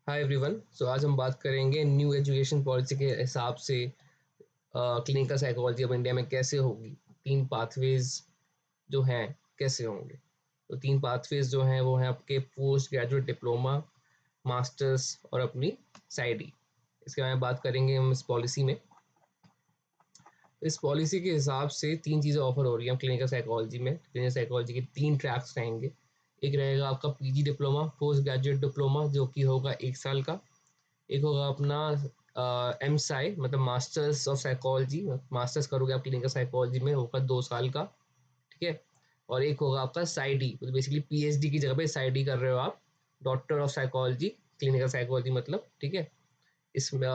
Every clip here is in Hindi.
Hi everyone. आज हम बात करेंगे न्यू एजुकेशन पॉलिसी के हिसाब से क्लिनिकल साइकोलॉजी अब इंडिया में कैसे होगी। तीन पाथवेज जो हैं कैसे होंगे। तो तीन पाथवेज जो हैं वो हैं आपके पोस्ट ग्रेजुएट डिप्लोमा, मास्टर्स और अपनी साइडी। इसके बारे में बात करेंगे हम इस पॉलिसी में। इस पॉलिसी के हिसाब से तीन चीज़ें ऑफर हो रही हैं क्लिनिकल साइकोलॉजी में। क्लिनिकल साइकोलॉजी के तीन ट्रैक्स रहेंगे। एक रहेगा आपका PG diploma, post graduate diploma, जो कि होगा 1 साल का। एक होगा अपना एम साई, मतलब मास्टर्स ऑफ साइकोलॉजी, मास्टर्स करोगे आप क्लिनिकल साइकोलॉजी में, होगा 2 साल का। ठीक है। और एक होगा आपका साइडी, मतलब बेसिकली पीएचडी की जगह पे साइडी कर रहे हो आप, doctor of psychology clinical psychology मतलब। ठीक है। इसमें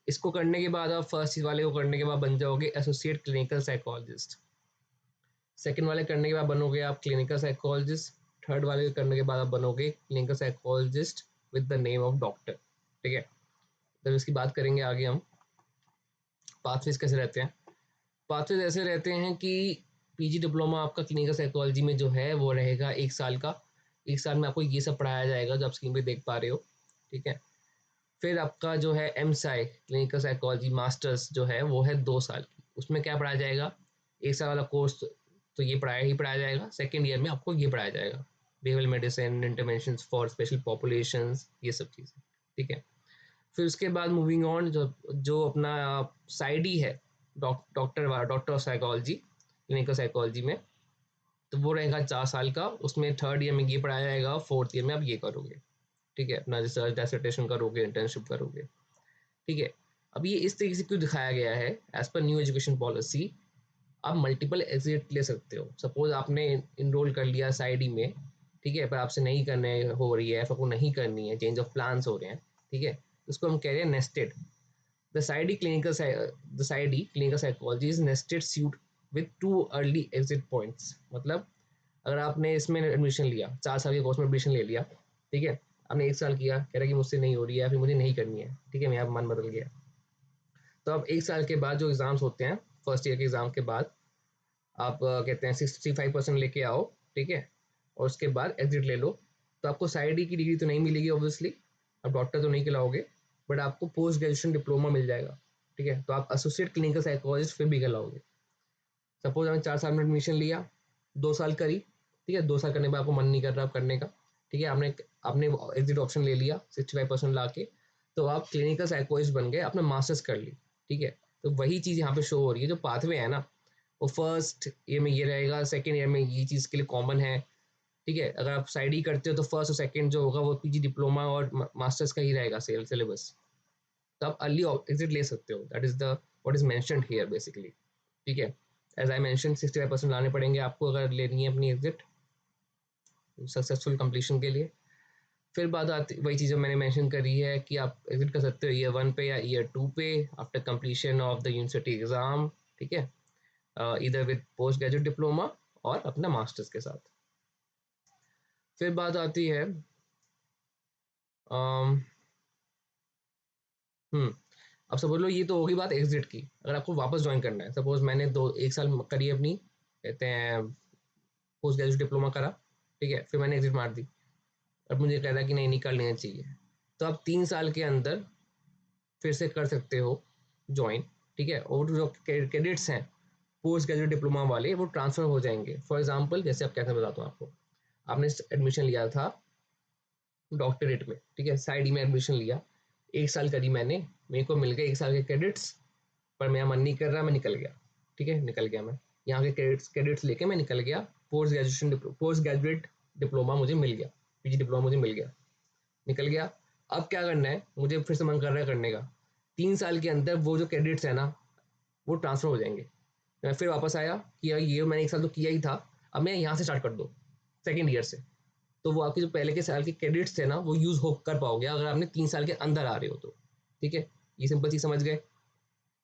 इसको करने के बाद आप फर्स्ट चीज वाले को करने के बाद बन जाओगे एसोसिएट क्लिनिकल साइकोलॉजिस्ट। सेकंड वाले करने के बाद बनोगे आप क्लिनिकल साइकोलॉजिस्ट। थर्ड वाले करने के बाद आप बनोगे clinical psychologist with the name of doctor. ठीक है। तो इसकी बात करेंगे आगे हम। पाथवेज कैसे रहते हैं। पाथवेज ऐसे रहते हैं कि पीजी डिप्लोमा आपका क्लिनिकल साइकोलॉजी में जो है वो रहेगा 1 साल का। 1 साल में आपको ये सब पढ़ाया जाएगा जो आप स्क्रीन पे देख पा रहे हो। ठीक है। फिर आपका जो है M psy clinical psychology masters जो है वो है 2 साल की। उसमें क्या पढ़ाया जाएगा, 1 साल वाला कोर्स तो ये पढ़ाया जाएगा। सेकेंड ईयर में आपको ये पढ़ाया जाएगा, behavioural medicine, interventions for special populations, ये सब चीज़ें। ठीक है। फिर उसके बाद मूविंग ऑन, जो जो अपना साइड ही है, doctor of psychology clinical psychology में, तो वो रहेगा 4 साल का। उसमें थर्ड ईयर में ये पढ़ाया जाएगा, फोर्थ ईयर में आप ये करोगे। ठीक है, अपना रिसर्च डिसर्टेशन करोगे, इंटर्नशिप करोगे। ठीक है। अब ये इस तरीके से क्यों दिखाया गया है, as per new education policy आप मल्टीपल एग्जिट ले सकते हो। सपोज आपने इनरोल कर लिया साइडी में, ठीक है, पर आपसे नहीं करने हो रही है, आपको नहीं करनी है, चेंज ऑफ प्लान्स हो रहे हैं। ठीक है। उसको हम कह रहे हैं nested. The PsyD psychology is nested suit with two early exit points। मतलब अगर आपने इसमें एडमिशन लिया, 4 साल के कोर्स में एडमिशन ले लिया, ठीक है, आपने 1 साल किया, कह रहा कि मुझसे नहीं हो रही है, फिर मुझे नहीं करनी है, ठीक है, मेरा मन बदल गया, तो अब 1 साल के बाद जो एग्जाम्स होते हैं, फर्स्ट ईयर के एग्जाम के बाद आप कहते हैं 65% लेके आओ। ठीक है। और उसके बाद एग्जिट ले लो। तो आपको साइड ई की डिग्री तो नहीं मिलेगी ऑब्वियसली, आप डॉक्टर तो नहीं कहलाओगे, बट आपको पोस्ट ग्रेजुएशन डिप्लोमा मिल जाएगा। ठीक है। तो आप एसोसिएट क्लिनिकल साइकोलॉजिस्ट फिर भी कहलाओगे। सपोज आपने 4 साल में एडमिशन लिया, 2 साल करी, ठीक है, 2 साल करने के बाद आपको मन नहीं कर रहा करने का, ठीक है, आपने आपने एग्जिट ऑप्शन ले लिया 65% ला के, तो आप क्लिनिकल साइकोलॉजिस्ट बन गए, आपने मास्टर्स कर ली। ठीक है। तो वही चीज़ यहाँ पे शो हो रही है, जो पाथवे है ना, वो फर्स्ट ईयर में ये रहेगा, सेकेंड ईयर में ये चीज़ के लिए कॉमन है। ठीक है। अगर आप साइड ही करते हो तो फर्स्ट और सेकेंड जो होगा वो पीजी डिप्लोमा और मास्टर्स का ही रहेगा सिलेबस। तो आप अर्ली एग्जिट ले सकते हो, that is the what is mentioned here basically. ठीक है। एज आई मैंशन 65% लाने पड़ेंगे आपको अगर लेनी है अपनी एग्जिट सक्सेसफुल कंप्लीशन के लिए। फिर बात आती वही चीज़ जो मैंने मेंशन करी है कि आप एग्जिट कर सकते हो ईयर 1 पे या ईयर 2 पे after completion of the university exam. ठीक है। इधर विद पोस्ट ग्रेजुएट डिप्लोमा और अपना मास्टर्स के साथ। फिर बात आती है अम, अब सपोज लो, ये तो होगी बात एग्जिट की। अगर आपको वापस ज्वाइन करना है, सपोज मैंने 1 साल करी अपनी, कहते हैं पोस्ट ग्रेजुएट डिप्लोमा करा, ठीक है, फिर मैंने एग्जिट मार दी, अब मुझे कह रहा है कि नहीं निकाल लेना चाहिए, तो आप 3 साल के अंदर फिर से कर सकते हो ज्वाइन। ठीक है। और जो क्रेडिट्स हैं पोस्ट ग्रेजुएट डिप्लोमा वाले, वो ट्रांसफर हो जाएंगे। फॉर एग्जाम्पल, जैसे आप कैसे बताता हूँ आपको, आपने एडमिशन लिया था डॉक्टरेट में, ठीक है, साइड में एडमिशन लिया, 1 साल करी मैंने, मेरे को मिल गए 1 साल के क्रेडिट्स, पर मेरा मन नहीं कर रहा, मैं निकल गया। ठीक है, निकल गया मैं, यहाँ के क्रेडिट्स क्रेडिट्स लेके मैं निकल गया। पोस्ट ग्रेजुएट डिप्लोमा मुझे मिल गया, पीजी डिप्लोमा मुझे मिल गया, निकल गया। अब क्या करना है, मुझे फिर से मन कर रहा है करने का, 3 साल के अंदर वो जो क्रेडिट्स है ना, वो ट्रांसफर हो जाएंगे। मैं फिर वापस आया कि यार ये मैंने 1 साल तो किया ही था, अब मैं यहाँ से स्टार्ट कर दो सेकेंड ईयर से, तो वो आपके जो पहले के साल के क्रेडिट्स थे ना, वो यूज हो कर पाओगे अगर आपने 3 साल के अंदर आ रहे हो तो। ठीक है। ये सिंपल चीज समझ गए।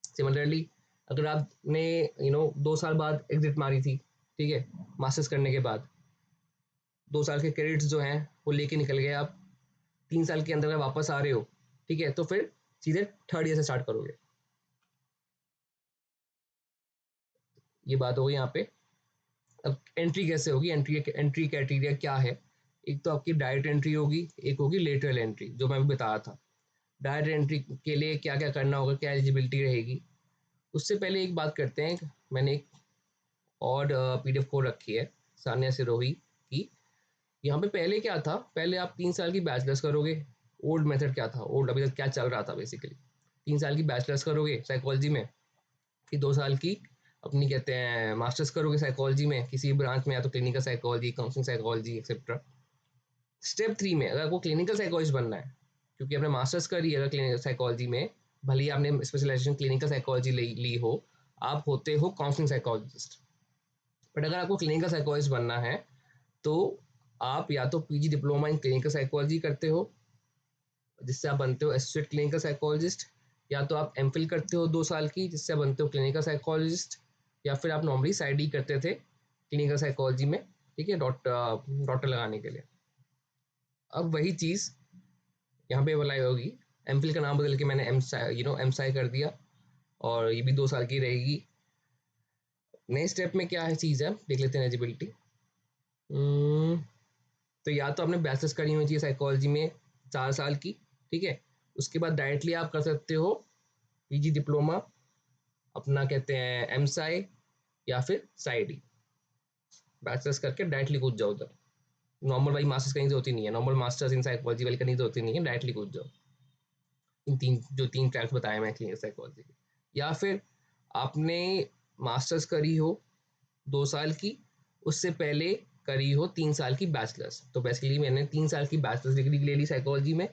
सिमिलरली, अगर आपने 2 साल बाद एग्जिट मारी थी, ठीक है, मास्टर्स करने के बाद, 2 साल के क्रेडिट्स जो हैं वो लेके निकल गए आप, 3 साल के अंदर अगर वापस आ रहे हो, ठीक है, तो फिर सीधे थर्ड ईयर से स्टार्ट करोगे। ये बात होगी यहाँ पे। अब एंट्री कैसे होगी, एंट्री एंट्री क्राइटेरिया क्या है। एक तो आपकी डायरेक्ट एंट्री होगी, एक होगी लेटरल एंट्री, जो मैं अभी बताया था। डायरेक्ट एंट्री के लिए क्या क्या करना होगा, क्या एलिजिबिलिटी रहेगी, उससे पहले एक बात करते हैं। मैंने एक और पीडीएफ खोल रखी है सान्या सिरोही की। यहाँ पे पहले क्या था, पहले आप 3 साल की बैचलर्स करोगे। ओल्ड मेथड क्या था, ओल्ड अभी तक क्या चल रहा था बेसिकली, 3 साल की बैचलर्स करोगे साइकोलॉजी में, फिर 2 साल की अपनी कहते हैं मास्टर्स करोगे साइकोलॉजी में किसी भी ब्रांच में, या तो clinical psychology, counselling psychology etcetera. Step 3 में अगर आपको क्लिनिकल साइकोलॉजिस्ट बनना है, क्योंकि आपने मास्टर्स करी है अगर क्लिनिकल साइकोलॉजी में, भले ही आपने स्पेशलाइजेशन क्लिनिकल साइकोलॉजी ली हो, आप होते हो काउंसलिंग साइकोलॉजिस्ट। बट अगर आपको क्लिनिकल साइकोलॉजिस्ट बनना है तो आप या तो PG diploma in clinical psychology करते हो, जिससे आप बनते हो एसोसिएट क्लिनिकल साइकोलॉजिस्ट, या तो आप एमफिल करते हो 2 साल की, जिससे आप बनते हो क्लिनिकल साइकोलॉजिस्ट, या फिर आप नॉर्मली साइड ई करते थे क्लिनिकल साइकोलॉजी में, ठीक है, डॉक्टर लगाने के लिए। अब वही चीज़ यहाँ पे अप्लाई होगी। एमफिल का नाम बदल के मैंने एमसाई कर दिया, और ये भी 2 साल की रहेगी। नए स्टेप में क्या है चीज़ है, देख लेते हैं एलिजिबिलिटी। तो या तो आपने बैचलर्स करी हुई चाहिए साइकोलॉजी में 4 साल की, ठीक है, उसके बाद डायरेक्टली आप कर सकते हो पीजी डिप्लोमा, अपना कहते हैं एमसाई या फिर साइड ई, बैचलर्स करके डायरेक्टली कूद जाओ उधर। नॉर्मल वाली मास्टर्स करने की जरूरत ही नहीं है, नॉर्मल मास्टर्स इन साइकोलॉजी वाली करने की जरूरत ही नहीं है, डायरेक्टली कूद जाओ इन तीन ट्रैक्स बताए मैं क्लिनिकल साइकोलॉजी के। या फिर आपने मास्टर्स करी हो 2 साल की, उससे पहले करी हो 3 साल की बैचलर्स, तो बेसिकली मैंने 3 साल की बैचलर्स डिग्री ले ली साइकोलॉजी में,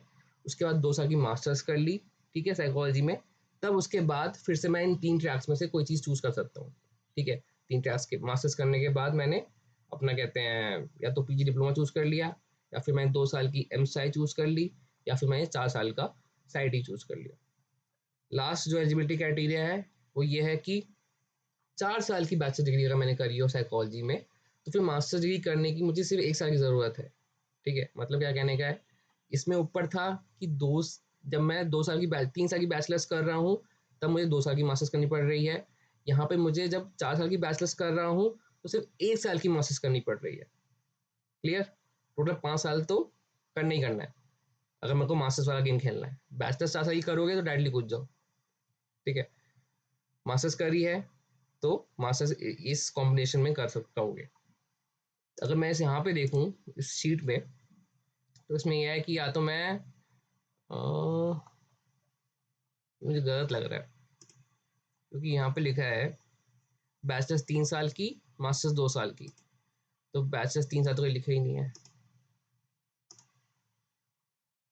उसके बाद 2 साल की मास्टर्स कर ली, ठीक है, साइकोलॉजी में। तब उसके बाद फिर से मैं इन 3 ट्रैक्स में से कोई चीज़ चूज कर सकता हूँ, ठीक है। 3 ट्रैक्स के मास्टर्स करने के बाद मैंने अपना कहते हैं या तो पीजी डिप्लोमा चूज कर लिया, या फिर मैंने 2 साल की एम चूज कर ली, या फिर मैंने 4 साल का साइड ही चूज कर लिया। लास्ट जो एलिजिबिलिटी क्राइटेरिया है वो ये है कि 4 साल की बैचलर डिग्री अगर मैंने करी हो साइकोलॉजी में, तो फिर मास्टर डिग्री करने की मुझे सिर्फ 1 साल की ज़रूरत है, ठीक है। मतलब क्या कहने का है, इसमें ऊपर था कि जब मैं 3 साल की बैचलर्स कर रहा हूँ, तब मुझे 2 साल की मास्टर्स करनी पड़ रही है। यहाँ पे मुझे जब 4 साल की बैचलर्स कर रहा हूँ तो सिर्फ 1 साल की मास्टर्स करनी पड़ रही है। क्लियर, टोटल 5 साल तो करना ही करना है अगर मेरे को मास्टर्स वाला गेम खेलना है। बैचलर्स 4 साल की करोगे तो डायरेक्टली कूद जाओ, ठीक है। मास्टर्स करी है तो मास्टर्स इस कॉम्बिनेशन में कर सकता होगे। अगर मैं इस यहाँ पे देखूँ इस शीट में, तो इसमें यह है कि या तो मैं मुझे गलत लग रहा है, क्योंकि यहाँ पे लिखा है बैचलर्स 3 साल की, मास्टर्स 2 साल की, तो बैचलर्स 3 साल तो कोई लिखा ही नहीं है,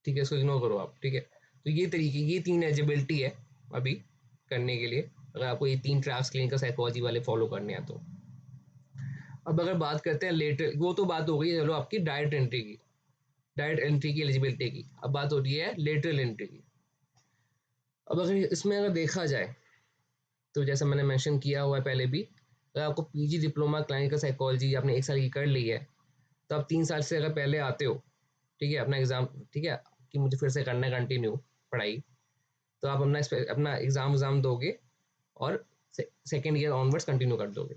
ठीक है, इसको इग्नोर करो आप, ठीक है। तो ये 3 एलिजिबिलिटी है अभी करने के लिए, अगर आपको ये 3 ट्रैक्स क्लिनिकल साइकोलॉजी वाले फॉलो करने हैं तो। अब अगर बात करते हैं लेटर, वो तो बात हो गई चलो आपकी डायरेक्ट एंट्री की, डायरेक्ट एंट्री की एलिजिबिलिटी की। अब बात हो रही है लेटरल एंट्री की। अब अगर इसमें अगर देखा जाए तो जैसा मैंने मेंशन किया हुआ है पहले भी, अगर आपको पीजी डिप्लोमा क्लिनिकल साइकोलॉजी आपने 1 साल की कर ली है, तो आप 3 साल से अगर पहले आते हो, ठीक है, अपना एग्ज़ाम, ठीक है, कि मुझे फिर से करना है कंटिन्यू पढ़ाई, तो आप अपना एग्ज़ाम दोगे और सेकेंड ईयर ऑनवर्ड्स कंटिन्यू कर दोगे,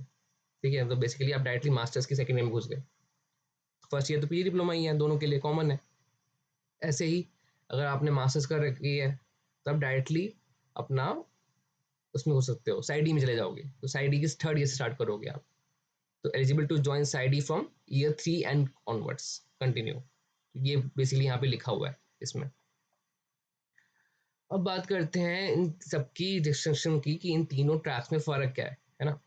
ठीक है। तो बेसिकली आप डायरेक्टली मास्टर्स की सेकेंड ईयर में घुस गए। फर्स्ट ईयर तो पीजी डिप्लोमा ही है, दोनों के लिए कॉमन है। ऐसे ही अगर आपने मास्टर्स कर रखी है, तब डायरेक्टली अपना उसमें हो सकते हो, साइड ई में चले जाओगे, तो साइड ई की थर्ड ईयर से स्टार्ट करोगे आप, तो eligible to join PsyD from year 3 and onwards continue. ये बेसिकली यहाँ पे लिखा हुआ है इसमें। अब बात करते हैं इन सबकी डिस्टिंक्शन की कि इन तीनों ट्रैक्स में फ़र्क क्या है ना।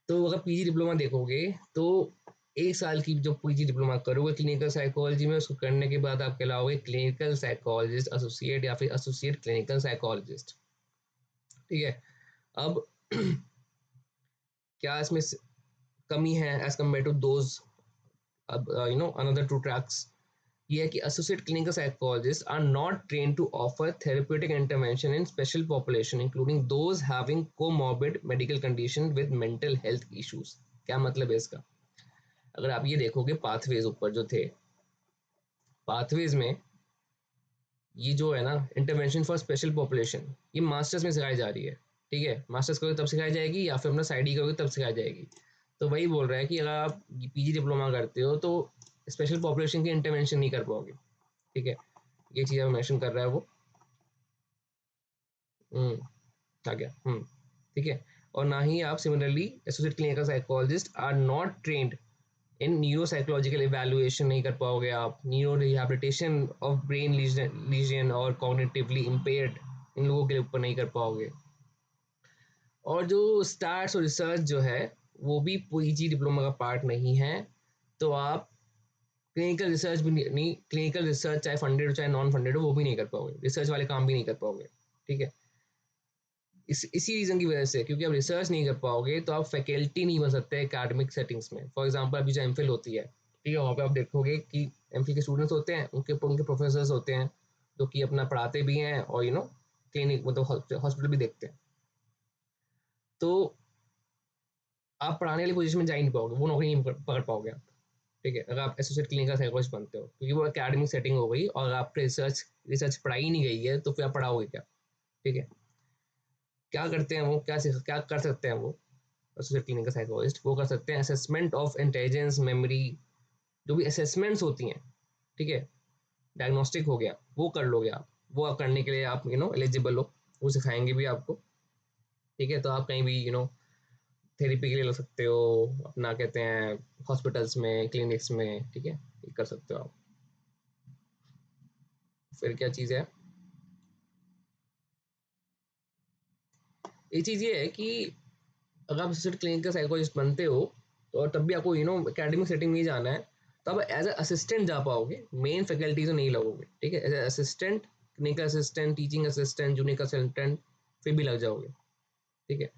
तो अगर पीजी डिप्लोमा देखोगे तो 1 साल की जो पीजी डिप्लोमा करोगे क्लिनिकल साइकोलॉजी में, उसको करने के बाद आप कहलाओगे क्लिनिकल साइकोलॉजिस्ट एसोसिएट या फिर एसोसिएट क्लिनिकल साइकोलॉजिस्ट, ठीक है। अब क्या इसमें कमी है एज कम्पेयर टू दोज, अब अनदर 2 ट्रैक्स, ये है कि associate clinical psychologists are not train to offer therapeutic intervention in special population including those having comorbid medical condition with mental health issues. क्या मतलब है इसका, अगर आप ये देखोगे पाथवेज ऊपर जो थे, पाथवेज में ये जो है ना इंटरवेंशन फॉर स्पेशल पॉपुलेशन, ये मास्टर्स में सिखाई जा रही है, ठीक है। मास्टर्स करोगे तब सिखाई जाएगी, या फिर अपना साइड ई करोगे तब सिखाई जाएगी। तो वही बोल रहा है कि अगर आप पीजी डिप्लोमा करते हो तो स्पेशल पॉपुलेशन की इंटरवेंशन नहीं कर पाओगे, ठीक है, ये चीज़ मेंशन कर रहा है वो। आ गया। ठीक है। और ना ही आप similarly associate clinical psychologists are not trained in neuro psychological evaluation नहीं कर पाओगे आप, neuro rehabilitation of brain lesion और कॉग्निटिवली इम्पेयर्ड इन लोगों के ऊपर नहीं कर पाओगे। और जो स्टार्स और रिसर्च जो है वो भी पीजी डिप्लोमा का पार्ट नहीं है, तो आप क्लिनिकल रिसर्च भी नहीं, क्लिनिकल रिसर्च चाहे फंडेड हो चाहे नॉन फंडेड हो वो भी नहीं कर पाओगे, रिसर्च वाले काम भी नहीं कर पाओगे, ठीक है। इसी रीज़न की वजह से, क्योंकि आप रिसर्च नहीं कर पाओगे तो आप फैकल्टी नहीं बन सकते एकेडमिक सेटिंग्स में। फॉर एग्जांपल अभी जो एमफिल होती है, ठीक है, वहाँ पे आप देखोगे कि एमफिल के स्टूडेंट्स होते हैं, उनके प्रोफेसर्स होते हैं जो कि अपना पढ़ाते भी हैं और क्लिनिक मतलब हॉस्पिटल भी देखते हैं। तो आप पढ़ाने वाली पोजीशन में जा ही नहीं पाओगे, वो नौकरी नहीं पकड़ पाओगे आप, ठीक है, अगर आप एसोसिएट क्लिनिकल साइकोलॉजिस्ट बनते हो, क्योंकि वो एकेडमिक सेटिंग हो गई और आपके रिसर्च रिसर्च पढ़ाई नहीं गई है, तो फिर आप पढ़ाओगे क्या, ठीक है। क्या करते हैं वो, क्या कर सकते हैं वो एसोसिएट क्लिनिकल साइकोलॉजिस्ट, वो कर सकते हैं असेसमेंट ऑफ इंटेलिजेंस, मेमोरी, जो भी असेसमेंट्स होती हैं, ठीक है, डायग्नोस्टिक हो गया, वो कर लोगे आप, वो आप करने के लिए आप एलिजिबल हो, वो सिखाएंगे भी आपको, ठीक है। तो आप कहीं भी थेरेपी के लिए ले सकते हो, अपना कहते हैं हॉस्पिटल्स में, क्लिनिक्स में, ठीक है, ये कर सकते हो आप। फिर क्या चीज़ है, ये चीज़ ये है कि अगर आप एसोसिएट क्लिनिकल साइकोलॉजिस्ट बनते हो तो, और तब भी आपको एकेडमिक सेटिंग में ही जाना है, तो आप एज अ असिस्टेंट जा पाओगे, मेन फैकल्टी से नहीं लगोगे, ठीक है, as a assistant, clinical assistant, teaching assistant, junior consultant, फिर भी लग जाओगे, ठीक है।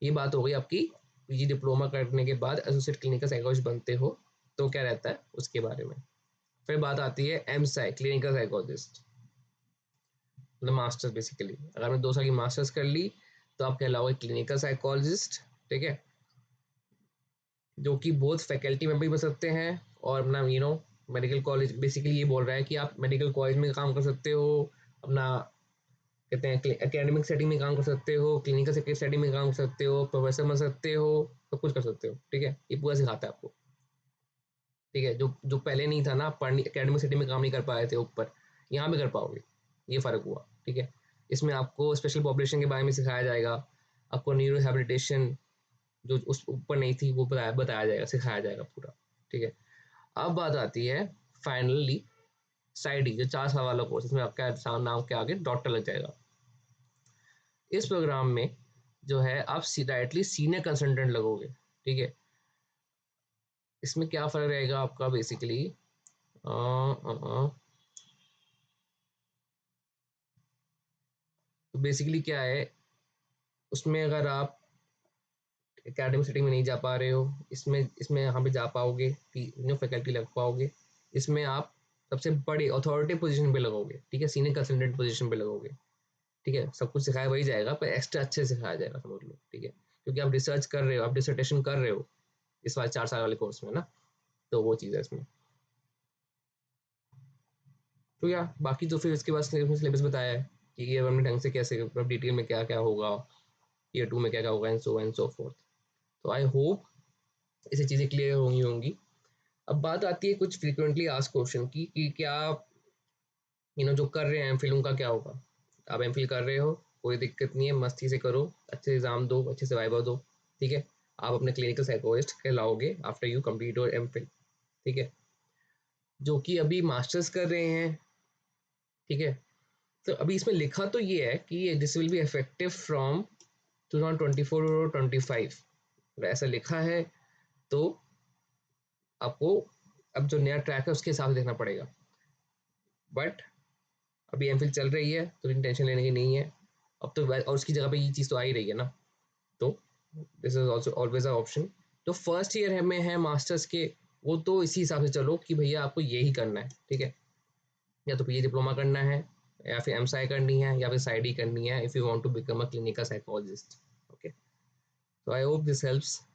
ये बात हो गई आपकी पीजी डिप्लोमा करने के बाद एसोसिएट क्लिनिकल साइकोलॉजिस्ट बनते हो तो क्या रहता है उसके बारे में। फिर बात आती है एम साइ क्लिनिकल साइकोलॉजिस्ट, मतलब मास्टर्स बेसिकली, अगर आपने 2 साल की मास्टर्स कर ली तो आप कहलाओगे क्लिनिकल साइकोलॉजिस्ट, ठीक है, जो कि बहुत फैकल्टी में भी बन सकते हैं और अपना मेडिकल कॉलेज, बेसिकली ये बोल रहा है कि आप मेडिकल कॉलेज में काम कर सकते हो, अपना कहते हैं एकेडमिक सेटिंग में काम कर सकते हो, क्लिनिकल सेटिंग में काम कर सकते हो, प्रोफेसर बन सकते हो, सब कुछ कर सकते हो, ठीक है, ये पूरा सिखाता है आपको, ठीक है। जो जो पहले नहीं था ना, पढ़ने एकेडमिक सेटिंग में काम नहीं कर पाए थे ऊपर, यहाँ पे कर पाओगे, ये फ़र्क हुआ, ठीक है। इसमें आपको स्पेशल पॉपुलेशन के बारे में सिखाया जाएगा, आपको न्यूरो रिहैबिलिटेशन जो उस ऊपर नहीं थी वो बताया जाएगा, सिखाया जाएगा पूरा, ठीक है। अब बात आती है फाइनली साइड, जो 4 साल वाला कोर्स, इसमें आपका नाम के आगे डॉक्टर लग जाएगा। इस प्रोग्राम में जो है आप डायरेक्टली सीनियर कंसल्टेंट लगोगे, ठीक है। इसमें क्या फ़र्क रहेगा आपका बेसिकली, तो बेसिकली क्या है, उसमें अगर आप एकेडमिक सेटिंग में नहीं जा पा रहे हो, इसमें इसमें यहाँ पे जा पाओगे, फैकल्टी लग पाओगे, इसमें आप सबसे बड़े अथॉरिटी पोजीशन पे लगोगे, ठीक है, सीनियर कंसल्टेंट पोजीशन पे लगोगे, ठीक है। सब कुछ सिखाया वही जाएगा पर एक्स्ट्रा अच्छे से सिखाया जाएगा, समझ लो, ठीक है, क्योंकि आप रिसर्च कर रहे हो, आप डिसर्टेशन कर रहे हो इस बार 4 साल वाले कोर्स में ना, तो वो चीज़ है इसमें। तो या बाकी तो फिर इसके बाद सिलेबस बताया है कि ये हमने ढंग से कैसे डिटेल में क्या क्या होगा, ईयर 2 में क्या क्या होगा, एंड सो फोर्थ। तो आई होप ऐसी चीज़ें क्लियर होंगी। अब बात आती है कुछ फ्रीक्वेंटली आस्क क्वेश्चन की कि क्या आप जो कर रहे हैं एमफिल, उनका क्या होगा। आप एमफिल कर रहे हो, कोई दिक्कत नहीं है, मस्ती से करो, अच्छे एग्जाम दो, अच्छे से वाइवा दो, ठीक है, आप अपने क्लिनिकल साइकोलॉजिस्ट कहलाओगे after you complete your MPhil, ठीक है। जो कि अभी मास्टर्स कर रहे हैं, ठीक है, तो अभी इसमें लिखा तो ये है कि this will be effective from 2024 और 25, ऐसा लिखा है, तो आपको अब जो नया ट्रैक है उसके हिसाब से देखना पड़ेगा, बट अभी एमफिल चल रही है तो इतनी टेंशन लेने की नहीं है। अब तो और उसकी जगह पे ये चीज़ तो आ ही रही है ना, तो this is also always a option. जो फर्स्ट ईयर है में है मास्टर्स के, वो तो इसी हिसाब से चलो कि भैया आपको यही करना है, ठीक है, या तो पीजी डिप्लोमा करना है, या फिर एमसाई करनी है, या फिर साइडी करनी है, if you want to become a clinical psychologist, okay. So I hope this helps.